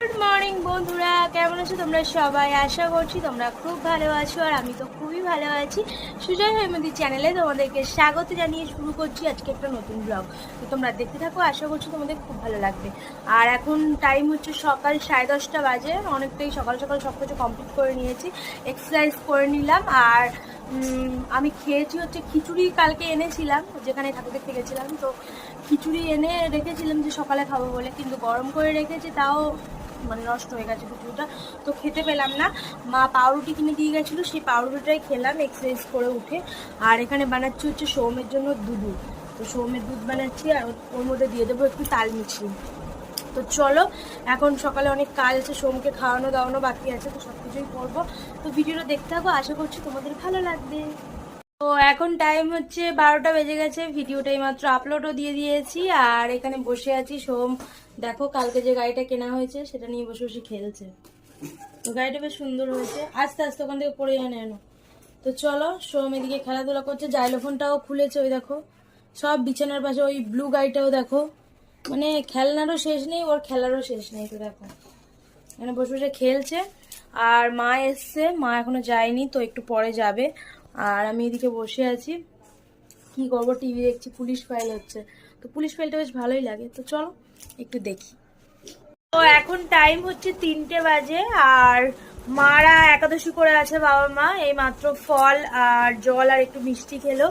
Good morning বন্ধুরা, কেমন আছো তোমরা সবাই? আশা করছি তোমরা খুব ভালো আছো, আর আমি তো খুবই ভালো আছি। সুজয় হৈমন্তী চ্যানেলে তোমাদেরকে স্বাগত জানিয়ে শুরু করছি আজকে একটা নতুন ব্লগ। তো তোমরা দেখতে থাকো, আশা করছি তোমাদের খুব ভালো লাগবে। আর এখন টাইম হচ্ছে সকাল 10:30 বাজে। অনেকটাই সকাল সকাল সব কিছু কমপ্লিট করে নিয়েছি, এক্সারসাইজ করে নিলাম। আর আমি খেয়েছি হচ্ছে খিচুড়ি, কালকে এনেছিলাম যেখানে ঠাকুর দেখতে গেছিলাম। তো খিচুড়ি এনে রেখেছিলাম যে সকালে খাবো বলে, কিন্তু গরম করে রেখেছি, তাও মানে নষ্ট হয়ে গেছে খিচুড়িটা, তো খেতে পেলাম না। মা পাউরুটি কিনে দিয়ে গেছিলো, সেই পাউরুটিটাই খেলাম এক্সারসাইজ করে উঠে। আর এখানে বানাচ্ছি হচ্ছে সৌমের জন্য দুধ। তো সৌমের দুধ বানাচ্ছি, আর ওর মধ্যে দিয়ে দেবো একটু তাল মিছরি। তো চলো, এখন সকালে অনেক কাজ আছে, সোমকে খাওয়ানো দাওয়ানো বাকি আছে, তো সব কিছুই করবো। তো ভিডিওটা দেখতে থাকো, আশা করছি তোমাদের ভালো লাগবে। তো এখন টাইম হচ্ছে 12টা বেজে গেছে, ভিডিওটাই মাত্র আপলোডও দিয়ে দিয়েছি। আর এখানে বসে আছি, সোম দেখো কালকে যে গাড়িটা কেনা হয়েছে সেটা নিয়ে বসে বসে খেলছে। তো গাড়িটা বেশ সুন্দর হয়েছে, আস্তে আস্তে ওখান থেকে পড়ে জানে না। তো চলো, সোম এদিকে খেলাধুলা করছে, জাইলোফোনটাও খুলেছে, ওই দেখো সব বিছানার পাশে। ওই ব্লু গাড়িটাও দেখো, মানে খেলনারও শেষ নেই, ওর খেলারও শেষ নেই। তো দেখো এখানে বসে বসে খেলছে। আর মা এসছে, মা এখনো যায়নি, তো একটু পরে যাবে। আর আমি এদিকে বসে আছি, কি করবো, টিভি দেখছি, পুলিশ ফাইল হচ্ছে। তো পুলিশ ফাইলটা বেশ ভালোই লাগে, তো চলো একটু দেখি। তো এখন টাইম হচ্ছে 3টে বাজে, আর মারা একাদশী করে আছে, বাবা মা এই মাত্র ফল আর জল আর একটু মিষ্টি খেলো।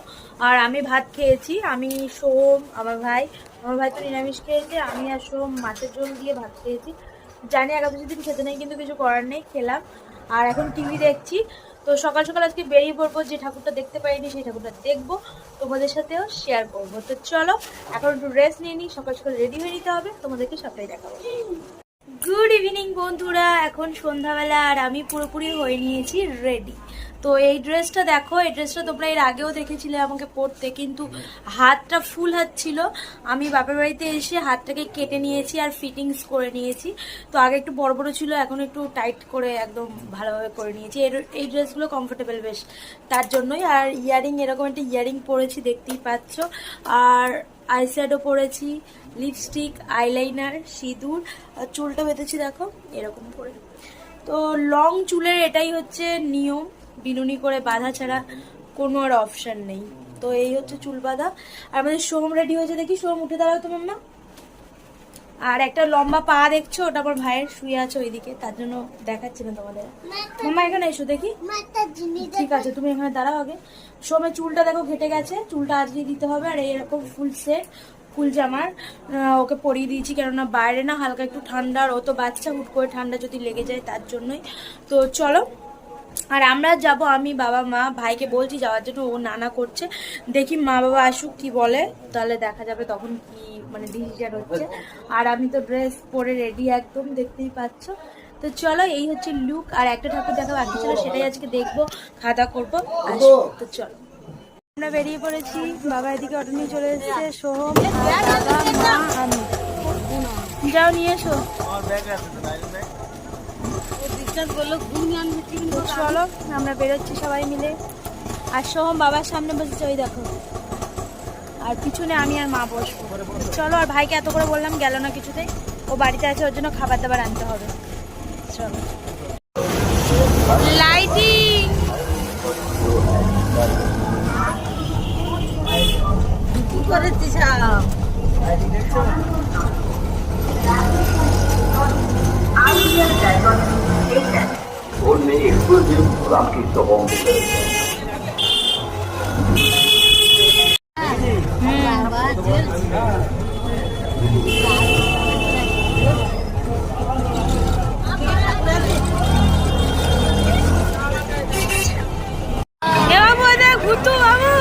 আর আমি ভাত খেয়েছি, আমি সোম আমার ভাই তো নিরামিষ খেয়েছে, আমি আর সোম মাছের ঝোল দিয়ে ভাত খেয়েছি। জানি একাদশী দিন খেতে নেই, কিন্তু কিছু করার নেই, খেলাম। আর এখন টিভি দেখছি। তো সকাল সকাল আজকে বেরিয়ে পড়বো, যে ঠাকুরটা দেখতে পাইনি সেই ঠাকুরটা দেখবো, তোমাদের সাথেও শেয়ার করবো। তো চলো এখন একটু রেস্ট নিয়ে নিই, সকাল সকাল রেডি হয়ে নিতে হবে, তোমাদেরকে সবটাই দেখাবো। গুড ইভিনিং বন্ধুরা, এখন সন্ধ্যাবেলা, আর আমি পুরোপুরি হয়ে নিয়েছি রেডি। তো এই ড্রেসটা দেখো, এই ড্রেসটা তোমরা এর আগেও দেখেছিলে আমাকে পরতে, কিন্তু হাতটা ফুল হাত ছিল। আমি বাপের বাড়িতে এসে হাতটাকে কেটে নিয়েছি আর ফিটিংস করে নিয়েছি। তো আগে একটু বড় বড় ছিল, এখন একটু টাইট করে একদম ভালোভাবে করে নিয়েছি। এই ড্রেসগুলো কমফোর্টেবল বেশ, তার জন্যই। আর ইয়ারিং, এরকম একটা ইয়ারিং পরেছি, দেখতেই পাচ্ছ। আর আইশ্যাডো পরেছি, লিপস্টিক, আইলাইনার, সিঁদুর, চুলটা বেঁধেছি দেখো এরকম করে। তো লং চুলের এটাই হচ্ছে নিয়ম, বিনুনি করে বাঁধা ছাড়া কোনো আর অপশান নেই। তো এই হচ্ছে চুল বাঁধা। আর আমাদের সোম রেডি হয়েছে, দেখি সোম উঠে দাঁড়াও তো মাম্মা। আর একটা লম্বা পা দেখছো, ওটা আমার ভাইয়ের শুয়ে আছে ওইদিকে, তার জন্য দেখাচ্ছি না তোমাদের। মাম্মা এখানে এসো দেখি। ঠিক আছে, তুমি এখানে দাঁড়াও আগে। সোমের চুলটা দেখো ঘেটে গেছে, চুলটা আজকে দিতে হবে। আর এরকম ফুল সেট, ফুল জামার ওকে পরিয়ে দিয়েছি, কেননা বাইরে না হালকা একটু ঠান্ডা, আর ও তো বাচ্চা, হুট করে ঠান্ডা যদি লেগে যায়, তার জন্যই। তো চলো, আর আমরা যাব, আমি বাবা মা, ভাইকে বলছি যাওয়ার জন্য, ও নানা করছে। দেখি মা বাবা আসুক কি বলে, তাহলে দেখা যাবে তখন কি মানে ডিসিশন হচ্ছে। আর আমি তো ড্রেস পরে রেডি একদম, দেখতেই পাচ্ছ। তো চলো, এই হচ্ছে লুক। আর একটা ঠাকুর দেখা বাকি ছিল, সেটাই আজকে দেখবো, খাওয়া দাওয়া করবো, আসবো। তো চলো, আমরা বেরিয়ে পড়েছি। বাবা এদিকে অটো নিয়ে চলে এসেছে, সোহম, দাদা, মা, আমি। যাও নিয়ে এসো। চলো, আমরা বেরোচ্ছি সবাই মিলে। আর সোহম বাবার সামনে বসেছে, ওই দেখো। আর পিছনে আমি আর মা বসবো। চলো, আর ভাইকে এত করে বললাম, গেল না কিছুতেই। ও বাড়িতে আছে, ওর জন্য খাবার দাবার আনতে হবে। চলো, লাইটিং করেছিস। Only exclusive Ramkristo Home Delivery. ঘুরতো বাবু।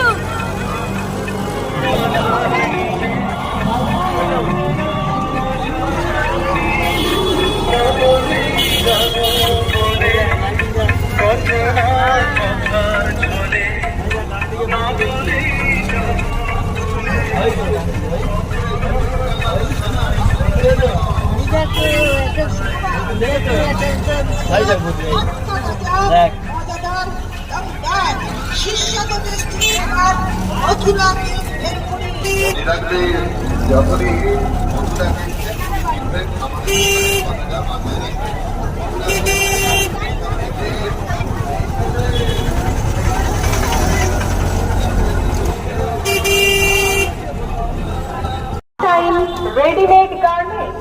রেডিমেড গার্মেন্ট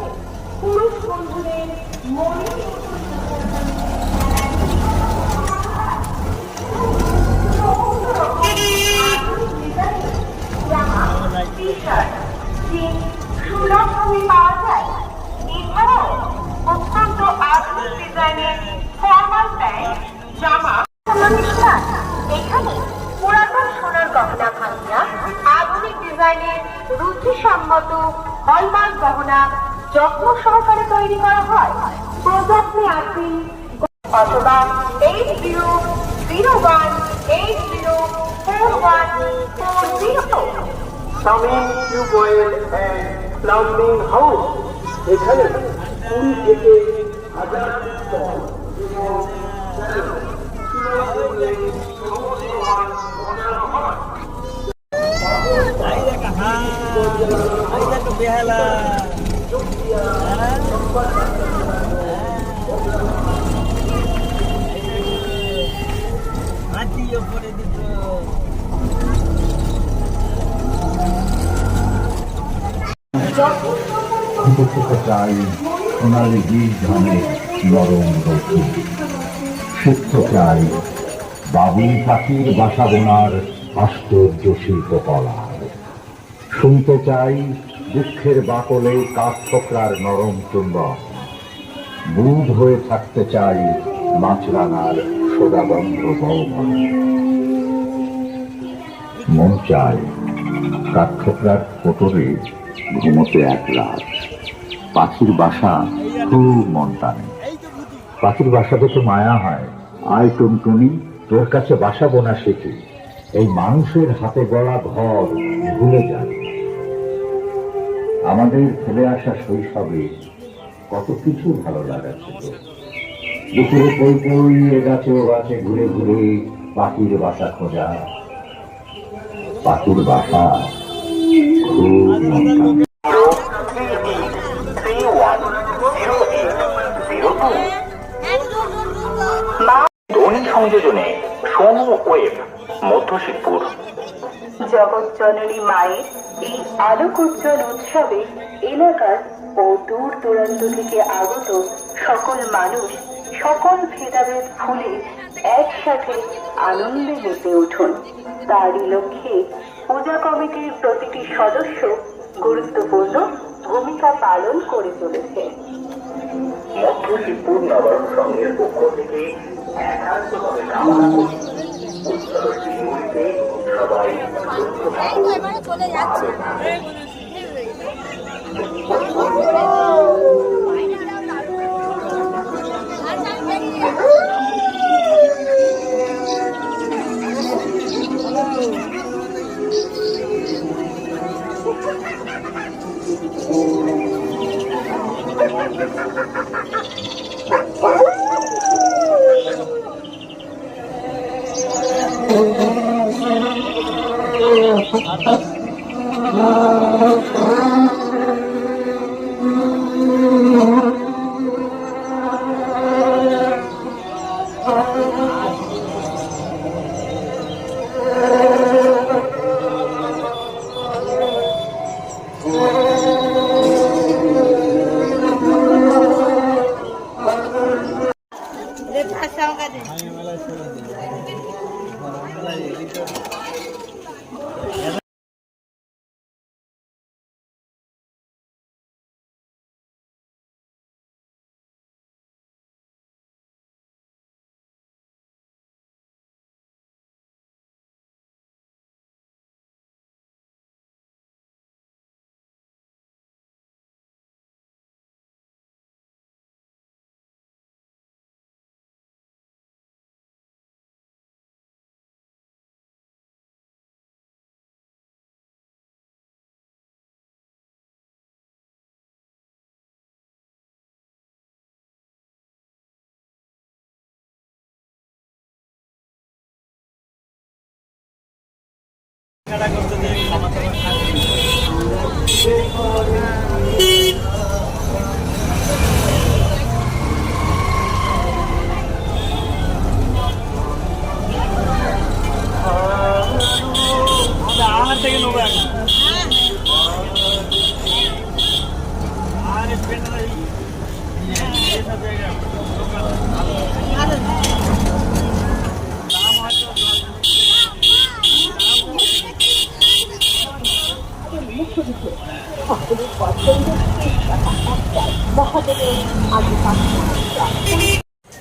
পুরুষ বন্ধুদের মনে সুলভ ভাবে পাওয়া যায়। এছাড়াও অত্যন্ত আধুনিক ডিজাইনের ফর্মাল প্যান্ট জামা এখানে পুরাতন সোনার গহনা ভাঙিয়া আধুনিক ডিজাইনের রুচিসম্মত হলমার্ক গহনা যত্ন সহকারে তৈরি করা হয়। প্রযত্নে আসি অথবা 8001804140 Samin tubewell and plumbing house. এখানে 20 থেকে 1000 স্টল এবং চাই সোনালি বীজ ধানের নরম রোদ, সুস্থ চাই বাবুই পাখির বাসা বোনার আশ্চর্য শিল্পকলা, শুনতে চাই দুঃখের বাকলে কাঠ ঠোকরার নরম চুম্বন, বুধ হয়ে থাকতে চাই মাছরাঙার সোদাবন্ধ বহমান, মন চাই কাঠ ঠোকরার কোটরে ঘুমোতে এক রাত, পাখির বাসা খুব মন টানে, পাখির বাসা দেখে মায়া হয়, আয় টুনটুনি তোর কাছে বাসা বোনা শিখি, এই মানুষের হাতে গড়া ঘর ভুলে যায়। আমাদের ফেলে আসা শৈশবে কত কিছু ভালো লাগা ছিল, দুপুরে কই কই এ গাছে ও গাছে ঘুরে ঘুরে পাখির বাসা খোঁজা, পাখির বাসা খুব মন টানে। ধ্বনি সংযোজনে সোনু ওয়েব, মধ্যশিবপুর। জগৎ জননী মায়ের এই আলোক উজ্জ্বল উৎসবে এলাকার ও দূর দূরান্ত থেকে আগত সকল মানুষ সকল ভেদাভেদ ভুলে একসাথে আনন্দে মেতে উঠুন। তারই লক্ষ্যে পূজা কমিটির প্রতিটি সদস্য গুরুত্বপূর্ণ ভূমিকা পালন করে চলেছে। মধ্যশিবপুর নবায়ন সংঘের পক্ষ থেকে একান্তভাবে কামনা করি উৎসবটি মুড়িতে সবাই সুস্থ থাকুন। চলে যাচ্ছে।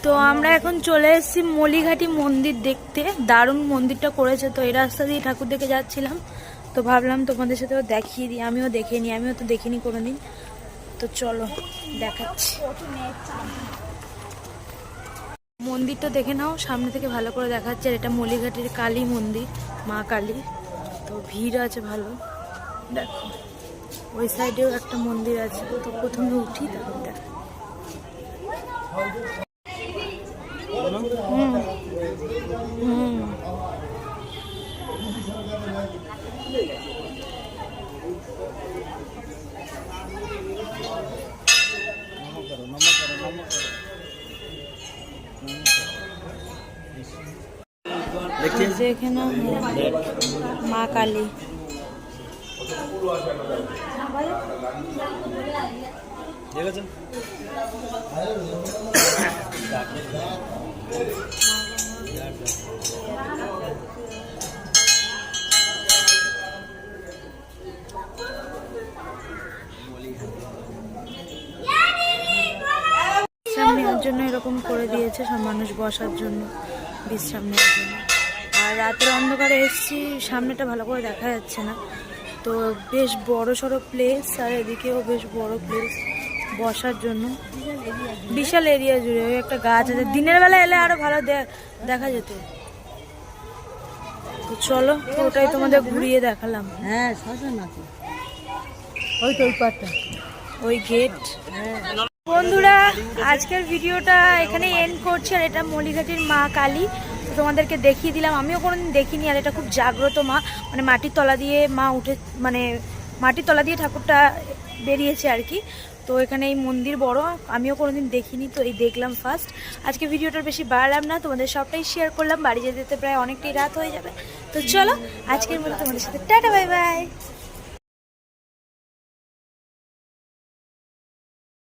তো আমরা এখন চলে এসেছি মলিঘাটি মন্দির দেখতে। দারুণ মন্দিরটা করেছে। তো এই রাস্তা দিয়ে ঠাকুর দেখে যাচ্ছিলাম, তো ভাবলাম তোমাদের সাথেও দেখিয়ে দিই, আমিও দেখে নিই, আমিও তো দেখিনি কোনোদিন। তো চলো দেখাচ্ছি। মন্দিরটা দেখে নাও, সামনে থেকে ভালো করে দেখাচ্ছে। আর এটা মলিঘাটির কালী মন্দির, মা কালী। তো ভিড় আছে ভালো, দেখো ওই সাইডেও একটা মন্দির আছে। তো প্রথমে উঠি, তারপর দেখো। এখানে মা কালী। ঠিক আছে। বিশ্রাম নেওয়ার জন্য এরকম করে দিয়েছে, সব মানুষ বসার জন্য, বিশ্রাম নেওয়ার জন্য। আর রাতের অন্ধকারে এসেছি, সামনেটা ভালো করে দেখা যাচ্ছে না। তো বেশ বড় সড়ো প্লেস, আর এদিকেও বেশ বড় প্লেস বসার জন্য, বিশাল এরিয়া জুড়ে। ওই একটা গাছ আছে, দিনের বেলা এলে আরো ভালো দেখা যেত। তো চলো, ওটাই তোমাদের ঘুরিয়ে দেখালাম। হ্যাঁ শ্মশান আছে, ওই তো ওই পাটটা, ওই গেট। বন্ধুরা, আজকের ভিডিওটা এখানে এন্ড করছি। আর এটা মলিঘাটির মা কালী, তোমাদেরকে দেখিয়ে দিলাম। আমিও কোনোদিন দেখিনি। আর এটা খুব জাগ্রত মা, মানে মাটির তলা দিয়ে মা উঠে, মানে মাটির তলা দিয়ে ঠাকুরটা বেরিয়েছে আর কি। তো এখানে এই মন্দির বড়, আমিও কোনোদিন দেখিনি, তো এই দেখলাম ফার্স্ট। আজকে ভিডিওটার বেশি বাড়ালাম না, তোমাদের সবটাই শেয়ার করলাম। বাড়ি যেতে যেতে প্রায় অনেকটাই রাত হয়ে যাবে। তো চলো, আজকের মতো তোমাদের সাথে টাটা, বাই বাই।